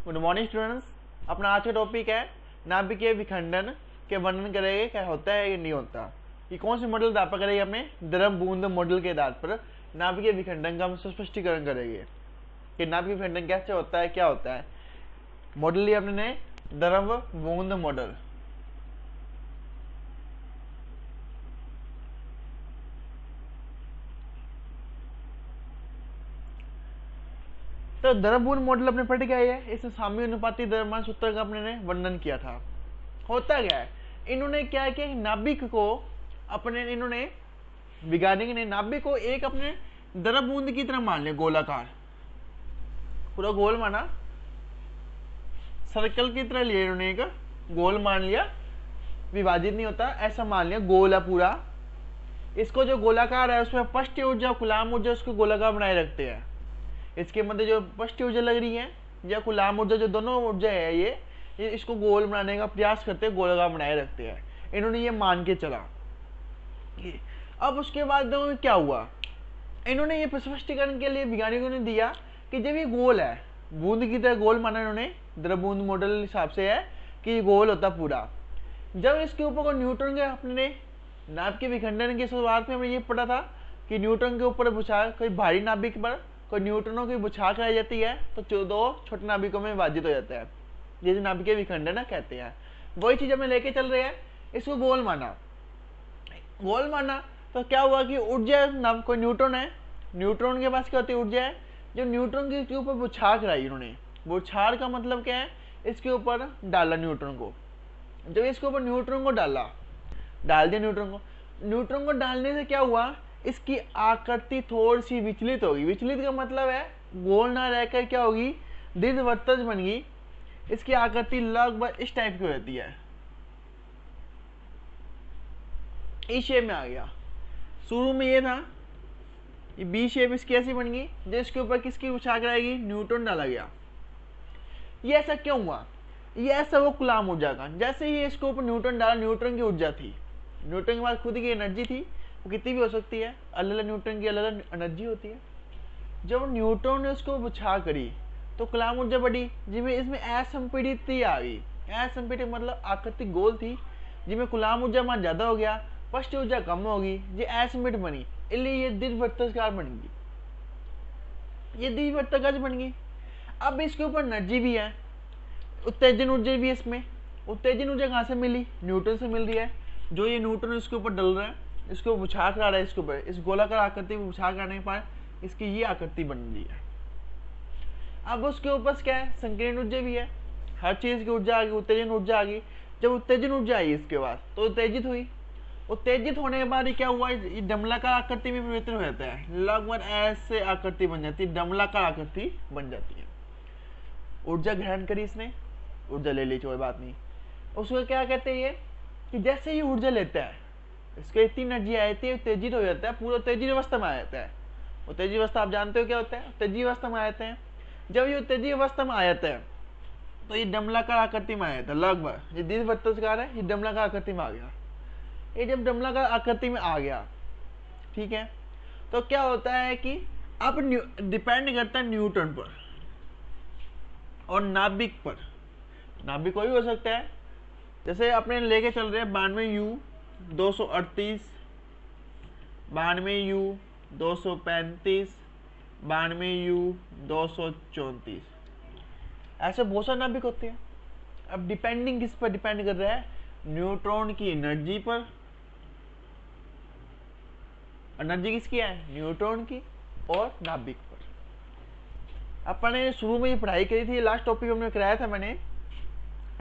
Good morning students. अपना आज का टॉपिक है नाभिकीय विखंडन के वर्णन करेंगे, क्या होता है या नहीं होता। ये कौन से मॉडल आधार पर करेंगे, अपने द्रव बूंद मॉडल के आधार पर नाभिकीय विखंडन का हम स्पष्टीकरण करेंगे कि नाभिकीय विखंडन कैसे होता है, क्या होता है। मॉडल लिया अपने द्रव बूंद मॉडल। तो द्रव बूंद मॉडल अपने पढ़ के आए हैं। इसमें साम्य अनुपाती द्रव्यमान सूत्र का अपने ने वर्णन किया था। होता क्या है, इन्होंने क्या किया, नाभिक को अपने इन्होंने वैज्ञानिक ने नाभिक को एक अपने द्रव बूंद की तरह मान लिया, गोलाकार, पूरा गोल माना, सर्कल की तरह लिया इन्होंने, एक गोल मान लिया, विभाजित नहीं होता, ऐसा मान लिया गोल है पूरा। इसको जो गोलाकार है उसमें पृष्ठ ऊर्जा कूलाम ऊर्जा उसको गोलाकार बनाए रखते हैं। इसके मध्य जो पृष्ठ ऊर्जा लग रही है या कूलाम ऊर्जा, जो दोनों ऊर्जा है ये इसको गोल बनाने का प्रयास करते हैं, गोलाकार बनाए रखते हैं। इन्होंने ये मान के चला। अब उसके बाद क्या हुआ, इन्होंने ये स्पष्टीकरण के लिए वैज्ञानिकों ने दिया कि जब ये गोल है, बूंद की तरह गोल माना इन्होंने, द्रव बूंद मॉडल हिसाब से है कि ये गोल होता पूरा। जब इसके ऊपर को न्यूटन के अपने नाभिकीय विखंडन की शुरुआत में हमने ये पढ़ा था कि न्यूटन के ऊपर बुछार, कोई भारी नाभिक पर कोई न्यूटनों की बुछार कराई जाती है तो दो छोटे नाभिकों में विभाजित हो जाता है, जिसे नाभिकीय विखंडन कहते हैं। वही चीज हमें लेके चल रहे हैं, इसको गोल माना। गोल माना तो क्या हुआ कि ऊर्जा, कोई न्यूट्रॉन है, न्यूट्रॉन के पास क्या होती है, ऊर्जा है। जो न्यूट्रॉन के ऊपर बुछार कराई उन्होंने, बुछार का मतलब क्या है, इसके ऊपर डाला न्यूट्रॉन को। जब इसके ऊपर न्यूट्रॉन को डाल दिया न्यूट्रॉन को डालने से क्या हुआ, इसकी आकृति थोड़ी सी विचलित होगी। विचलित का मतलब है गोल ना रहकर क्या होगी, दीर्घवृत्तज बन गई। इसकी आकृति लगभग इस टाइप की रहती है, इस शेप में आ गया। शुरू में ये था, ये बी शेप इसकी ऐसी बन गई, जिसके ऊपर किसकी बुछार कराएगी, न्यूट्रॉन डाला गया। ये ऐसा क्यों हुआ, ये ऐसा वो कूलाम ऊर्जा का, जैसे ही इसके ऊपर न्यूट्रॉन डाला, न्यूट्रॉन की ऊर्जा थी, न्यूट्रॉन के पास खुद की एनर्जी थी, वो कितनी भी हो सकती है, अलग अलग न्यूट्रॉन की अलग अलग एनर्जी होती है। जब न्यूट्रॉन ने उसको बुछार करी तो कूलाम ऊर्जा बढ़ी, जिसमें इसमें असंपीड़ित आ गई। असंपीड़ित मतलब आकृति गोल थी, जिसमें कूलाम ऊर्जा मान ज्यादा हो गया, पृष्ठ ऊर्जा कम होगी, ये असंपीड़ित बनी, इसलिए ये दीर्घवृत्ताकार बन गई, ये दीर्घवृत्ताकार बन गई। अब इसके ऊपर एनर्जी भी है, उत्तेजन ऊर्जा भी है इसमें। उत्तेजन ऊर्जा कहाँ से मिली, न्यूट्रॉन से मिल रही है। जो ये न्यूट्रॉन इसके ऊपर डल रहा है, इसको बुछार करा रहा है, इसके ऊपर इस गोलाकार आकृति में बुछार कराने के बाद इसकी ये आकृति बन रही है। अब उसके ऊपर क्या है, संकीर्ण ऊर्जा भी है, हर चीज की ऊर्जा आ गई, उत्तेजन ऊर्जा आ गई। जब उत्तेजन ऊर्जा आई इसके बाद तो उत्तेजित हुई, उत्तेजित होने के बाद क्या हुआ, ये डमलाकार आकृति में परिवर्तित हो जाता है, लगभग ऐसे आकृति बन जाती है, डमलाकार आकृति बन जाती है। ऊर्जा ग्रहण करी इसने, ऊर्जा ले ली, कोई बात नहीं। उसको क्या कहते हैं ये, कि जैसे ही ऊर्जा लेता है, इसको इतनी एनर्जी आ जाती है, उत्तेजित हो जाता है, पूरा उत्तेजित अवस्था में आ जाता है। उत्तेजित अवस्था आप जानते हो क्या होता है, उत्तेजित अवस्था में आ जाते हैं। जब ये उत्तेजित अवस्था में आ जाता है तो ये डमलाकार आकृति में आ जाता है, लगभग ये दीर्घवृत्ताकार है, ये डमलाकार आकृति में आ गया। ये जब डमलाकार आकृति में आ गया, ठीक है, तो क्या होता है कि अब डिपेंड करता है न्यूटन पर और नाभिक पर। नाभिक कोई भी हो सकता है, जैसे अपने लेके चल रहे हैं 92U238, 92U235, 92U234, ऐसे बहुत सारे नाभिक होते हैं। अब डिपेंडिंग किस पर डिपेंड कर रहा है, न्यूट्रॉन की एनर्जी पर। एनर्जी किसकी है, न्यूट्रॉन की, और नाभिक पर। अपने शुरू में ये पढ़ाई करी थी, लास्ट टॉपिक हमने कराया था मैंने,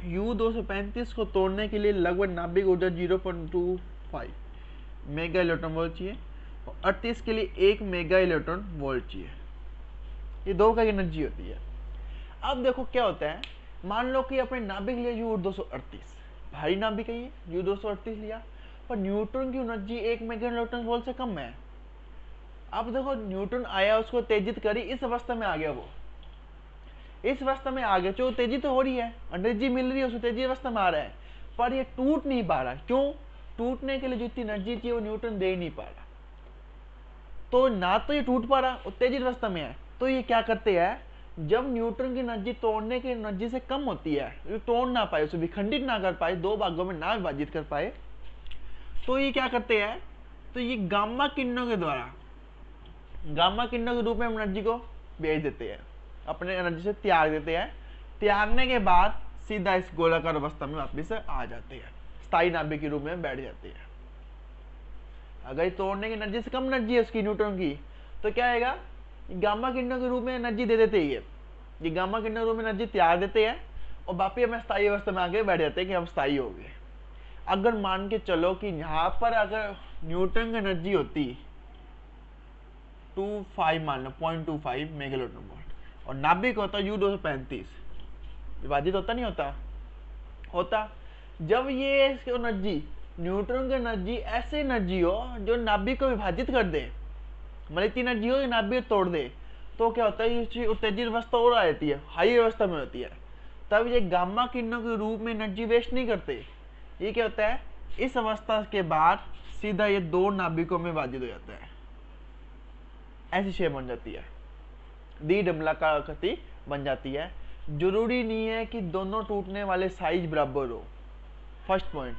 U235 को तोड़ने के लिए लगभग नाभिक ऊर्जा 0.25 मेगा इलेक्ट्रॉन वोल्ट चाहिए, और 38 के लिए 1 मेगा इलेक्ट्रॉन वोल्ट चाहिए। ये दो का एनर्जी होती है। अब देखो क्या होता है, मान लो कि अपने नाभिक लिया U238, भारी नाभिक है ये, U238 लिया, पर न्यूट्रॉन की एनर्जी 1 मेगा इलेक्ट्रॉन वोल्ट से कम है। अब देखो न्यूट्रॉन आया, उसको उत्तेजित करी, इस अवस्था में आ गया, वो इस अवस्था में आ गया, जो उत्तेजित तो हो रही है, एनर्जी मिल रही है, उस उत्तेजित अवस्था में आ रहा है, पर ये टूट नहीं पा रहा। क्यों, टूटने के लिए जितनी एनर्जी चाहिए वो न्यूट्रॉन दे नहीं पा रहा। तो ना तो ये टूट पा रहा, उत्तेजित अवस्था में है, तो ये क्या करते हैं, जब न्यूट्रॉन की एनर्जी तोड़ने की एनर्जी से कम होती है, जो तोड़ ना पाए, उसे विखंडित ना कर पाए, दो भागों में ना विभाजित कर पाए, तो ये क्या करते हैं, तो ये गामा किरणों के द्वारा, गामा किरणों के रूप में एनर्जी को भेज देते हैं, अपने एनर्जी से त्याग देते हैं। त्यागने के बाद सीधा इस गोलाकार अवस्था में वापस आ जाते हैं, स्थायी नाभिक के रूप में बैठ जाते हैं। अगर तोड़ने की एनर्जी से कम एनर्जी है उसकी न्यूट्रॉन की, तो क्या आएगा, गामा किरणों के रूप में एनर्जी दे देते हैं, ये गामा किरणों के रूप में एनर्जी त्याग देते हैं और वापिस हमें स्थायी अवस्था में आके बैठ जाते हैं कि हम स्थायी हो गए। अगर मान के चलो कि यहाँ पर अगर न्यूट्रॉन की एनर्जी होती 25 मान लो 0.25 मेगालोटन वोल्ट और नाभिक होता U235, विभाजित होता नहीं होता, होता। जब ये एनर्जी, न्यूट्रॉन की एनर्जी ऐसी एनर्जी हो जो नाभिक को विभाजित कर दे, मतलब इतनी एनर्जी हो कि नाभिक तोड़ दे, तो क्या होता है, ये उत्तेजित अवस्था और आ जाती है, हाई अवस्था में होती है। तब ये गामा किरणों के रूप में एनर्जी वेस्ट नहीं करते, ये क्या होता है, इस अवस्था के बाद सीधा ये दो नाभिकों में विभाजित हो जाता है, ऐसी शेप बन जाती है, द्विडंबलाकार आकृति बन जाती है। जरूरी नहीं है कि दोनों टूटने वाले साइज बराबर हो। फर्स्ट पॉइंट,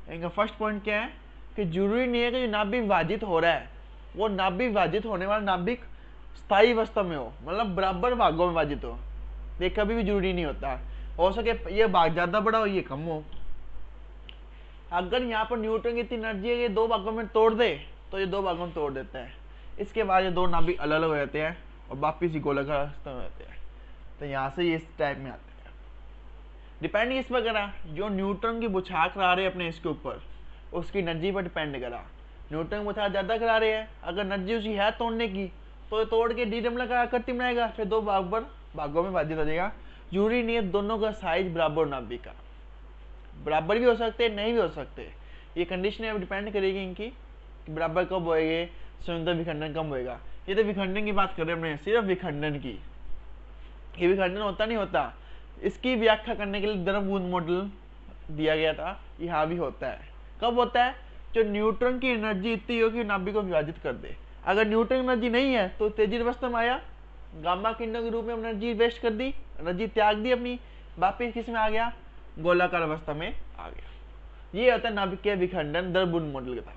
इनका फर्स्ट पॉइंट क्या है कि जरूरी नहीं है कि जो नाभिक विभाजित हो रहा है वो नाभिक विभाजित होने वाला नाभिक स्थायी अवस्था में हो, मतलब बराबर भागों में विभाजित हो, ये कभी भी जरूरी नहीं होता। हो सके ये भाग ज्यादा बड़ा हो, ये कम हो। अगर यहाँ पर न्यूट्रॉन की इतनी एनर्जी है कि दो भागों में तोड़ दे, तो ये दो भागों में तोड़ देता है। इसके बाद ये दो नाभिक अलग अलग हो जाते हैं और वापिस ही गोलाकार अवस्था में रहते हैं। तो यहाँ से ये इस टाइप में आते हैं। डिपेंड इस पर करा, जो न्यूट्रॉन की बुछार करा रहे अपने इसके ऊपर, उसकी एनर्जी पर डिपेंड करा। न्यूट्रॉन की बुछार ज्यादा करा रहे हैं, अगर एनर्जी उसकी है तोड़ने की, तो तोड़ के द्विडंबलाकार आकृति बनाएगा, फिर दो भागों में विभाजित हो जाएगा। जरूरी नहीं है दोनों का साइज बराबर नाभिक का, बराबर भी हो सकते हैं, नहीं भी हो सकते। ये कंडीशन अब डिपेंड करेगी इनकी, बराबर कब होएंगे, संयुक्त विखंडन कम होएगा। ये तो विखंडन की बात कर रहे हैं हमने, सिर्फ विखंडन की। ये विखंडन होता नहीं होता, इसकी व्याख्या करने के लिए द्रव-बूंद मॉडल दिया गया था, यहाँ भी होता है। कब होता है, जो न्यूट्रॉन की एनर्जी इतनी हो कि नाभिक को विभाजित कर दे। अगर न्यूट्रॉन एनर्जी नहीं है तो उत्तेजित अवस्था में आया, गामा किरणों के रूप में एनर्जी वेस्ट कर दी, एनर्जी त्याग दी अपनी, वापिस किस में आ गया, गोलाकार अवस्था में आ गया। ये होता है नाभिकीय विखंडन द्रव-बूंद मॉडल के तहत।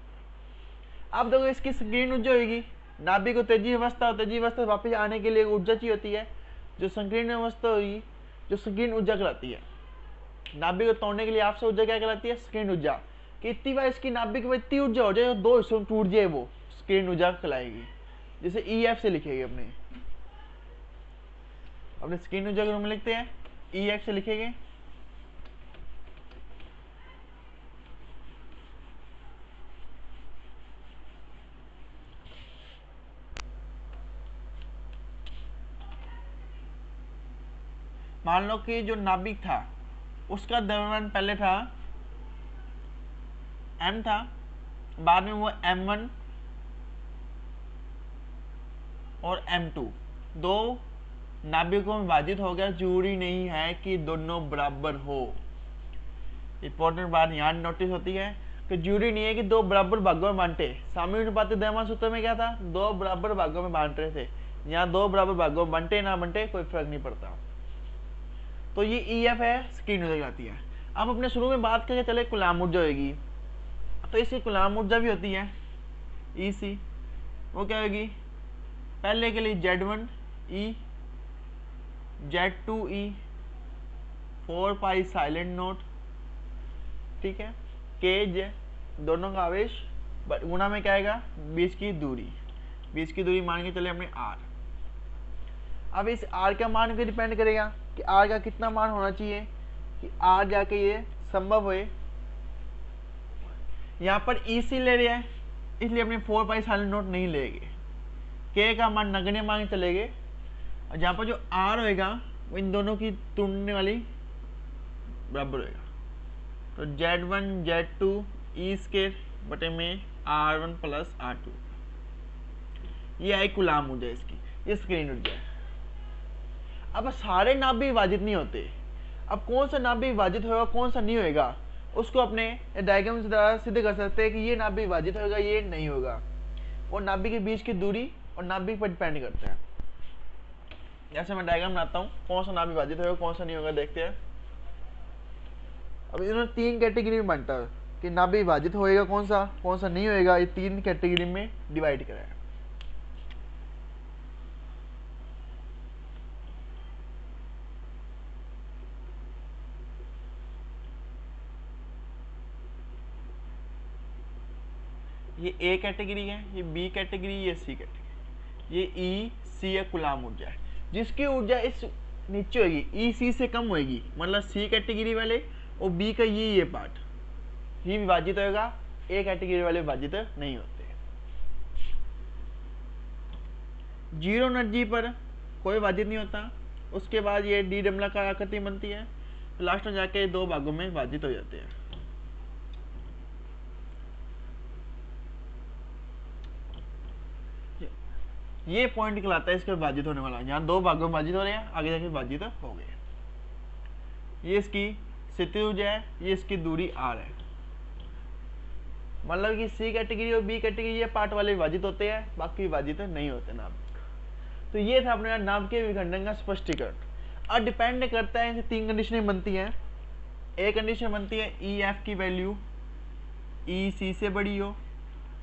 अब देखो इसकी संकीर्ण ऊर्जा होगी, नाभिक उत्तेजित अवस्था वापिस आने के लिए ऊर्जा चाहिए होती है, जो संकीर्ण अवस्था होगी, जो संकीर्ण ऊर्जा कहलाती है। नाभिक को तोड़ने के लिए आपसे ऊर्जा क्या कहलाती है, संकीर्ण ऊर्जा। कि इतनी बार इसकी नाभिक में इतनी ऊर्जा हो जाए दो हिस्सों में टूट जाए, वो संकीर्ण ऊर्जा कहलाएगी। जैसे EF से लिखेंगे अपने संकीर्ण ऊर्जा के रूप में लिखते हैं, EF से लिखेंगे। मान लो कि जो नाभिक था उसका द्रव्यमान पहले था M था, बाद में वो M1 और M2 दो नाभिकों में विभाजित हो गया। जरूरी नहीं है कि दोनों बराबर हो। इंपॉर्टेंट बात यहाँ नोटिस होती है कि जरूरी नहीं है कि दो बराबर भागों में बांटे। साम्यानुपाती द्रव्यमान सूत्र में क्या था, दो बराबर भागों में बांट रहे थे। यहाँ दो बराबर भागों में बांटे ना बांटे कोई फर्क नहीं पड़ता। तो ये EF है, संकीर्ण ऊर्जा कहलाती है। अब अपने शुरू में बात करके चले कूलाम ऊर्जा होगी, तो इसकी कूलाम ऊर्जा भी होती है EC। वो क्या होगी, पहले के लिए Z1E, Z2E, 4 पाई साइलेंट नोट, ठीक है, K दोनों का आवेश गुणा में क्या आएगा, बीच की दूरी मान के चले अपने R। अब इस R का मान पे डिपेंड करेगा कि R का कितना मान होना चाहिए कि R जाके ये संभव हो। यहाँ पर EC ले रहे हैं, इसलिए अपने 4 पाई साइलेंट नोट नहीं लेंगे। K का मान नगण्य मान चलेंगे, और जहाँ पर जो R होएगा वो इन दोनों की तुलने वाली बराबर होएगा। तो Z1 Z2 E स्क्वायर बटे में R1 प्लस R2, ये है कूलाम ऊर्जा इसकी, ये संकीर्ण ऊर्जा है। अब सारे नाभिक विभाजित नहीं होते। अब कौन सा नाभिक विभाजित होगा कौन सा नहीं होगा, उसको अपने डायग्राम से द्वारा सिद्ध कर सकते हैं कि ये नाभिक विभाजित होगा, ये नहीं होगा। और नाभिक के बीच की दूरी और नाभिक पर डिपेंड करता है। ऐसे मैं डायग्राम बनाता हूँ, कौन सा नाभिक विभाजित होगा कौन सा नहीं होगा, देखते हैं। अब इन्होंने 3 कैटेगरी में बांटा है कि नाभिक विभाजित होएगा कौन सा नहीं होएगा, ये 3 कैटेगरी में डिवाइड करा है। ये ए कैटेगरी है, ये बी कैटेगरी, ये सी कैटेगरी। ये ई सी है कूलाम ऊर्जा है, जिसकी ऊर्जा इस नीचे होगी, ई सी से कम होगी, मतलब सी कैटेगरी वाले और बी का ये पार्ट ही विभाजित होगा, ए कैटेगरी वाले विभाजित नहीं होते। जीरो एनर्जी पर कोई विभाजित नहीं होता। उसके बाद ये डी डबलाकार आकृति बनती है, लास्ट में जाके 2 भागों में विभाजित हो जाते हैं। ये पॉइंट कहलाता है इसके विभाजित होने वाला, यहाँ 2 भागों में विभाजित हो रहे हैं, आगे जाके विभाजित हो गए। ये इसकी स्थिति ऊर्जा है, ये इसकी दूरी आर है, मतलब कि सी कैटेगरी और बी कैटेगरी ये पार्ट वाले विभाजित होते हैं, बाकी विभाजित नहीं होते नाभिक। तो ये था अपने नाभिकीय विखंडन का स्पष्टीकरण। अब डिपेंड करता है, 3 कंडीशनें बनती हैं। एक कंडीशन बनती है ई एफ की वैल्यू ई सी से बड़ी हो,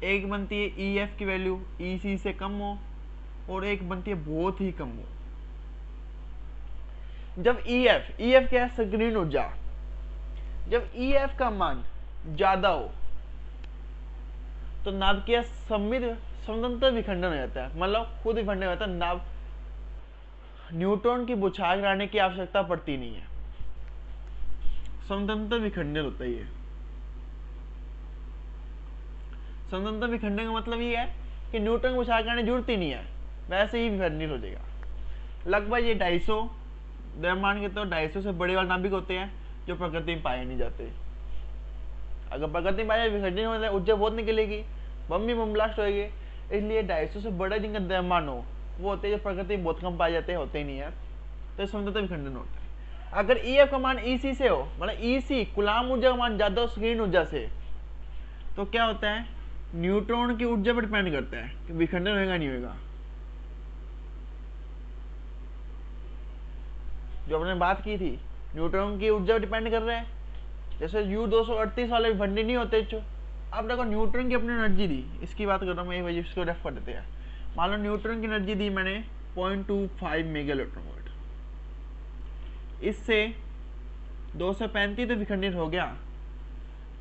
एक बनती है ई एफ की वैल्यू ई सी से कम हो, और एक बनती है बहुत ही कम हो। जब ई एफ क्या है, संकीर्ण ऊर्जा, जब ई एफ का मान ज्यादा हो तो नाभिकीय समतंत्र विखंडन हो जाता है, मतलब खुद विखंडन हो जाता है। नाभ न्यूट्रॉन की बौछार कराने की आवश्यकता पड़ती नहीं है, समतंत्र विखंडन होता है। ये समतंत्र विखंडन का मतलब ये है कि न्यूट्रॉन की बौछार कराने की जरूरत ही नहीं है, वैसे ही विखंडित हो जाएगा। लगभग ये 250 द्रव्यमान के तो 250 से बड़े वाले नाभिक होते हैं जो प्रकृति में पाए नहीं जाते। अगर प्रकृति में पाए विखंडन हो जाए, ऊर्जा बहुत निकलेगी, बम भी बम ब्लास्ट होएगी, इसलिए 250 से बड़ा जिनका द्रव्यमान हो वो होते हैं जो प्रकृति में बहुत कम पाए जाते हैं, होते ही नहीं है, तो समतंत्र विखंडन होता है। अगर ई एफ का मान ई सी से हो, मतलब ई सी कूलाम ऊर्जा का मान ज्यादा हो संकीर्ण ऊर्जा से, तो क्या होता है, न्यूट्रॉन की ऊर्जा पर डिपेंड करता है कि विखंडन होगा नहीं होगा। जो हमने बात की थी, न्यूट्रॉन की ऊर्जा पर डिपेंड कर रहा है। जैसे U238 वाले विखंडन नहीं होते, जो अब देखो न्यूट्रॉन की अपनी एनर्जी दी, इसकी बात कर रहा हूँ मैं, इसको रेफ कर देते हैं। मान लो न्यूट्रॉन की एनर्जी दी मैंने 0.25 मेगा इलेक्ट्रॉन वोल्ट, इससे 235 तो विखंडित हो गया,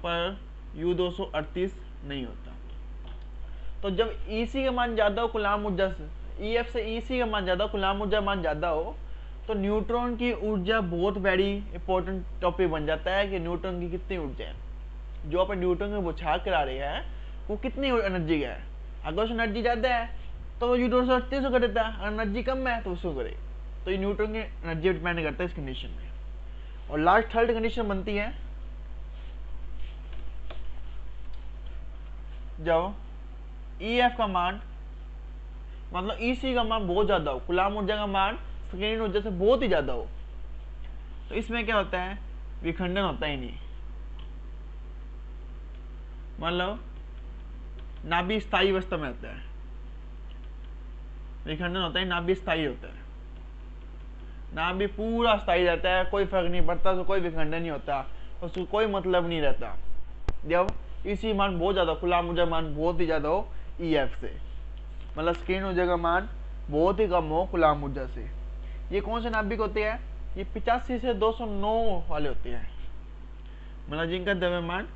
पर U238 नहीं होता। तो जब EC का मान ज्यादा हो कूलाम ऊर्जा से, EF से EC का मान ज्यादा, कूलाम ऊर्जा मान ज्यादा हो, तो न्यूट्रॉन की ऊर्जा बहुत वेरी इंपॉर्टेंट टॉपिक बन जाता है कि न्यूट्रॉन की कितनी ऊर्जा है। जो अपन न्यूट्रॉन की बौछार करा रहे हैं वो कितनी एनर्जी का है। अगर उसमें एनर्जी ज्यादा है तो वो U238 को कर देता है, एनर्जी कम है तो उसको करे। तो ये न्यूट्रॉन की एनर्जी डिपेंड करता है इस कंडीशन में। और लास्ट थर्ड कंडीशन बनती है जब EF का मान, मतलब EC का मान बहुत ज्यादा हो, कूलाम ऊर्जा का मान संकीर्ण ऊर्जा से बहुत ही ज्यादा हो, तो इसमें क्या होता है, विखंडन होता ही नहीं, मतलब नाभिक स्थायी अवस्था में रहता है, विखंडन होता है, नाभिक स्थायी होता है, नाभिक पूरा स्थायी रहता है, कोई फर्क नहीं पड़ता, तो कोई विखंडन नहीं होता, उसको कोई मतलब नहीं रहता। जब इसी मान बहुत ज्यादा, कूलाम ऊर्जा मान बहुत ही ज्यादा हो EF से, मतलब संकीर्ण ऊर्जा का मान बहुत ही कम हो कूलाम ऊर्जा से। ये कौन से नाभिक होते हैं, ये 85 से 209 वाले होते हैं, मतलब जिनका द्रव्यमान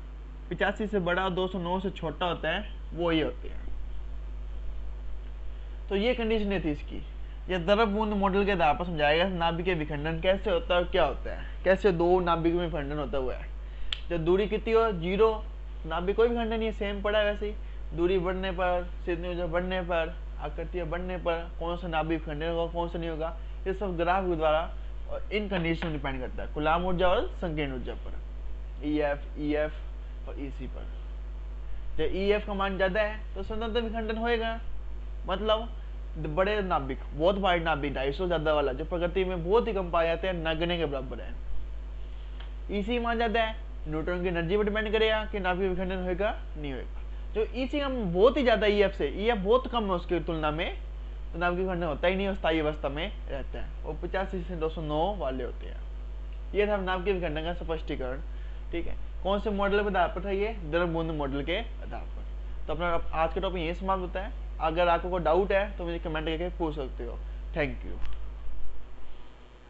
85 से बड़ा 209 से छोटा होता है, वो ये होते हैं। तो ये कंडीशन थी इसकी। ये द्रव बूंद मॉडल के आधार पर समझाएगा नाभिक विखंडन कैसे होता है और क्या होता है, कैसे 2 नाभिक में विखंडन होता हुआ है। जब दूरी कितनी हो, 0, नाभिक कोई विखंडन नहीं है, सेम पड़ा है वैसे ही। दूरी बढ़ने पर, स्थिति ऊर्जा बढ़ने पर, आकृतियां बढ़ने पर कौन सा नाभिक विखंडन होगा कौन सा नहीं होगा, ये सब ग्राफ के द्वारा और इन कंडीशन डिपेंड करता है, कूलाम ऊर्जा और संकीर्ण ऊर्जा पर, EF और EC पर। जब EF का मान ज्यादा है तो स्वतंत्र विखंडन होएगा, मतलब बड़े नाभिक, बहुत बड़े नाभिक 250 ज्यादा वाला जो प्रकृति में बहुत ही कम पाए जाते हैं, नगण्य के बराबर है। EC मान ज्यादा है, न्यूट्रॉन की एनर्जी पर डिपेंड करेगा कि नाभिक विखंडन होएगा नहीं होएगा। जो EC का बहुत ही ज्यादा EF से, EF बहुत कम है उसकी तुलना में, तो नाभिकीय विखंडन होता ही नहीं, स्थायी अवस्था में रहता है। वो 85 से 209 वाले होते हैं। ये था नाभिकीय विखंडन का स्पष्टीकरण। ठीक है, कौन से मॉडल के आधार पर था ये? द्रव बूंद मॉडल के आधार पर। तो अपना आज का टॉपिक यही समाप्त होता है। अगर आपको कोई डाउट है तो मुझे कमेंट करके पूछ सकते हो। Thank you.